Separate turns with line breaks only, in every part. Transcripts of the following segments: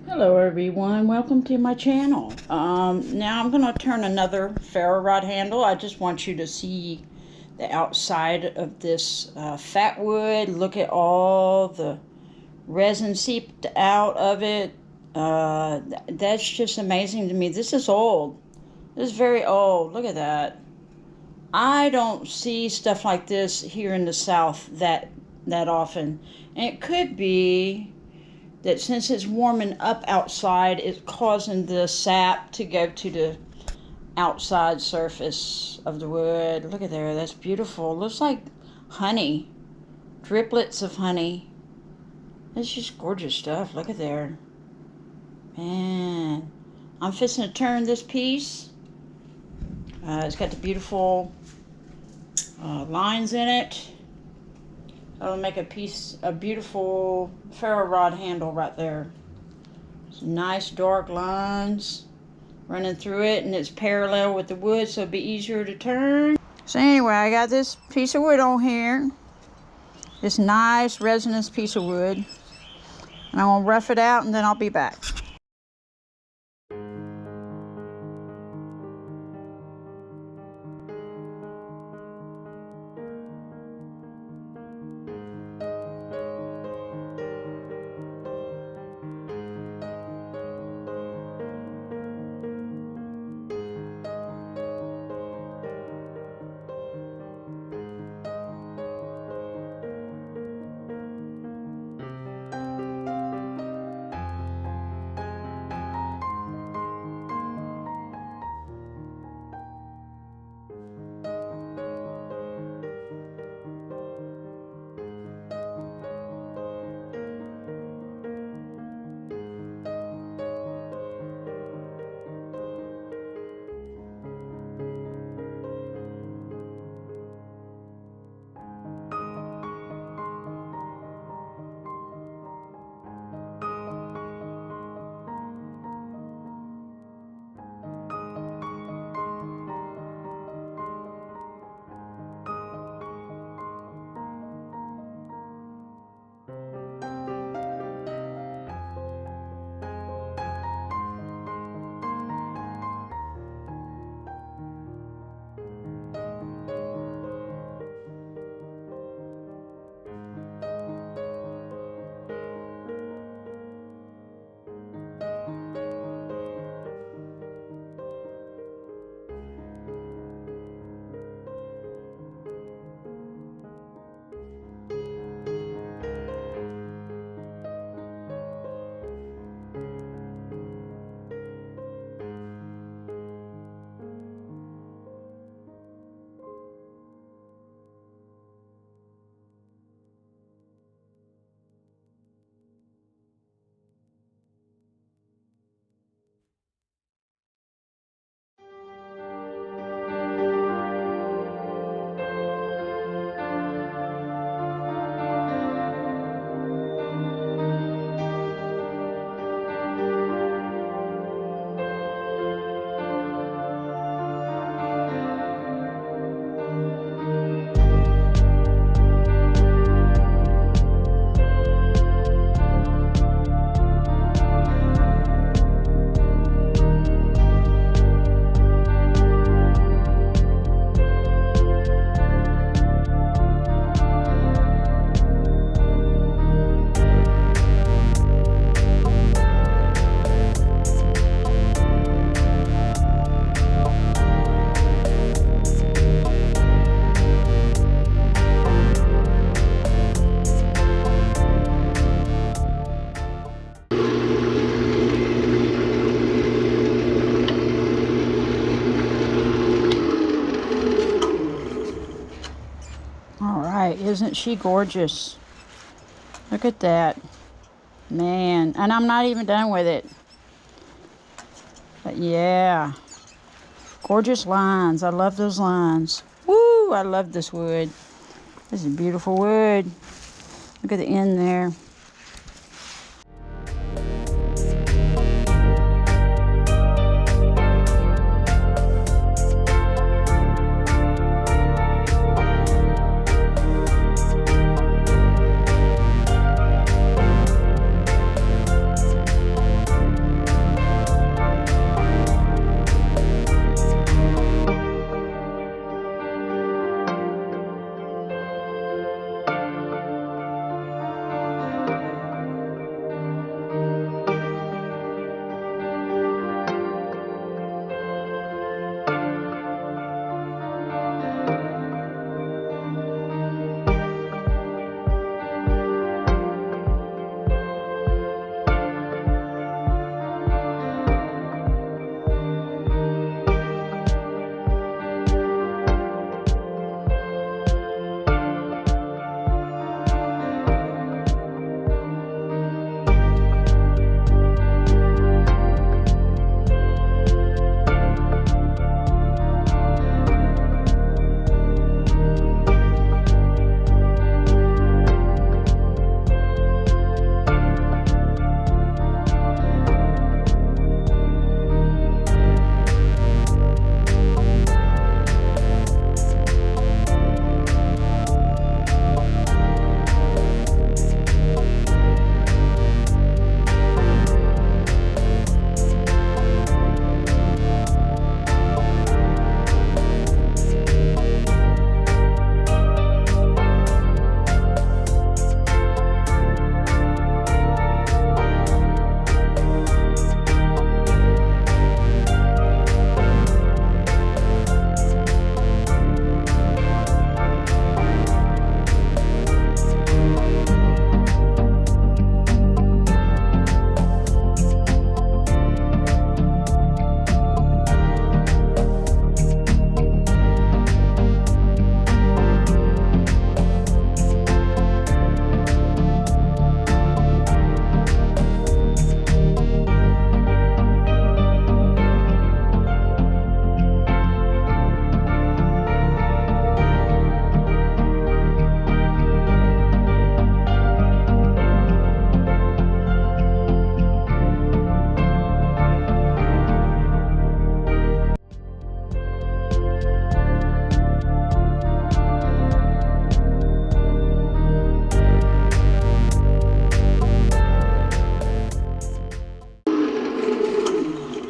Hello everyone, welcome to my channel. Now I'm going to turn another ferro rod handle. I just want you to see the outside of this Fatwood. Look at all the resin seeped out of it. That's just amazing to me. This is old. This is very old. Look at that. I don't see stuff like this here in the South that often. And it could be that since it's warming up outside, it's causing the sap to go to the outside surface of the wood. Look at there, that's beautiful. Looks like honey, driplets of honey. It's just gorgeous stuff. Look at there. Man, I'm fixing to turn this piece. It's got the beautiful lines in it. That'll make a beautiful ferro rod handle right there. Some nice dark lines running through it, and it's parallel with the wood, so it'll be easier to turn. So anyway, I got this piece of wood on here. This nice resinous piece of wood. And I'm gonna rough it out and then I'll be back. Isn't she gorgeous? Look at that. Man, and I'm not even done with it. But yeah, gorgeous lines. I love those lines. Woo, I love this wood. This is beautiful wood. Look at the end there.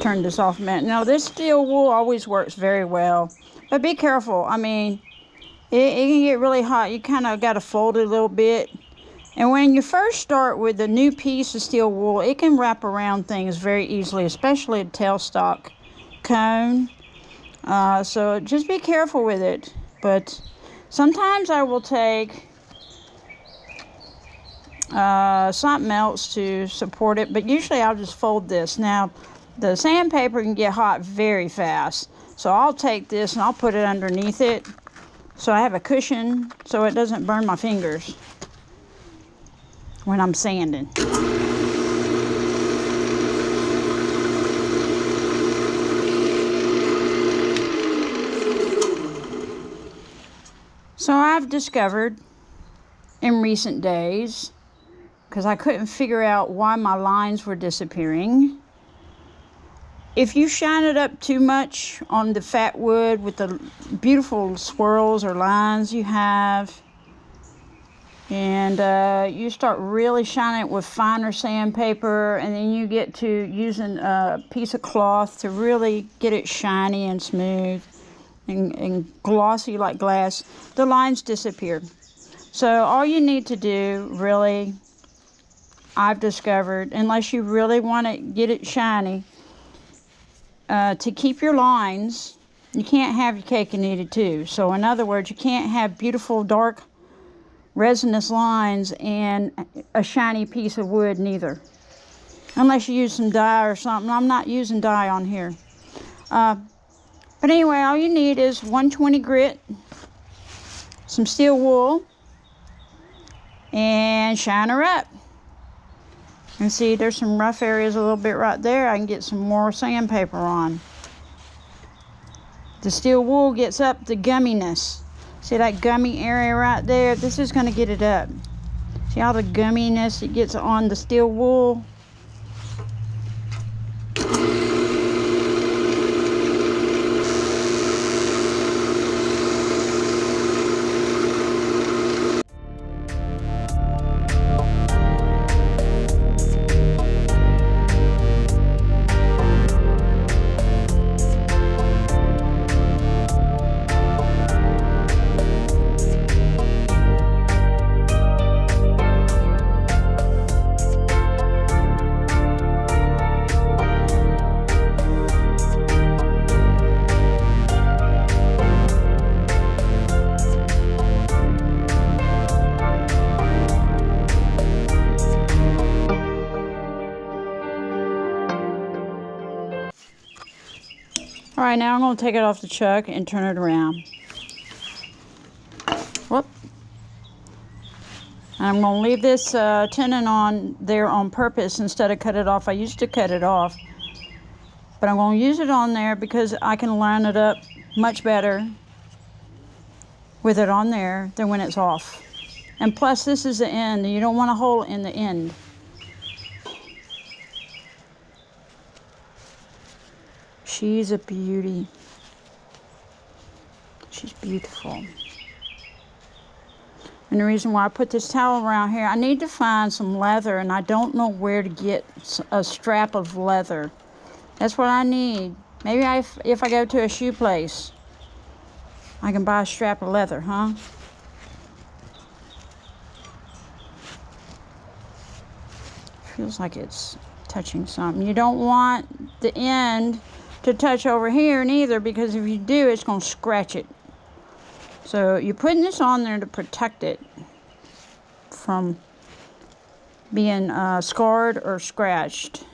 turn this off a minute. Now, this steel wool always works very well, but be careful. I mean, it can get really hot. You kind of got to fold it a little bit. And when you first start with a new piece of steel wool, it can wrap around things very easily, especially a tailstock cone. So just be careful with it. But sometimes I will take something else to support it, but usually I'll just fold this. Now, the sandpaper can get hot very fast, so I'll take this and I'll put it underneath it so I have a cushion so it doesn't burn my fingers when I'm sanding. So I've discovered in recent days, because I couldn't figure out why my lines were disappearing, if you shine it up too much on the Fatwood with the beautiful swirls or lines you have, and you start really shining it with finer sandpaper, and then you get to using a piece of cloth to really get it shiny and smooth and glossy like glass, the lines disappear. So all you need to do, really, I've discovered, unless you really want to get it shiny, to keep your lines, you can't have your cake and eat it too. So in other words, you can't have beautiful dark resinous lines and a shiny piece of wood neither, unless you use some dye or something. I'm not using dye on here. But anyway, all you need is 120 grit, some steel wool, and shine her up. And see, there's some rough areas a little bit right there. I can get some more sandpaper on. The steel wool gets up the gumminess. See that gummy area right there? This is going to get it up. See all the gumminess it gets on the steel wool? All right, now I'm going to take it off the chuck and turn it around. Whoop. And I'm going to leave this tenon on there on purpose instead of cut it off. I used to cut it off, but I'm going to use it on there because I can line it up much better with it on there than when it's off. And plus, this is the end, and you don't want a hole in the end. She's a beauty. She's beautiful. And the reason why I put this towel around here, I need to find some leather, and I don't know where to get a strap of leather. That's what I need. Maybe if I go to a shoe place, I can buy a strap of leather, huh? Feels like it's touching something. You don't want the end to touch over here neither, because if you do, it's going to scratch it. So you're putting this on there to protect it from being scarred or scratched.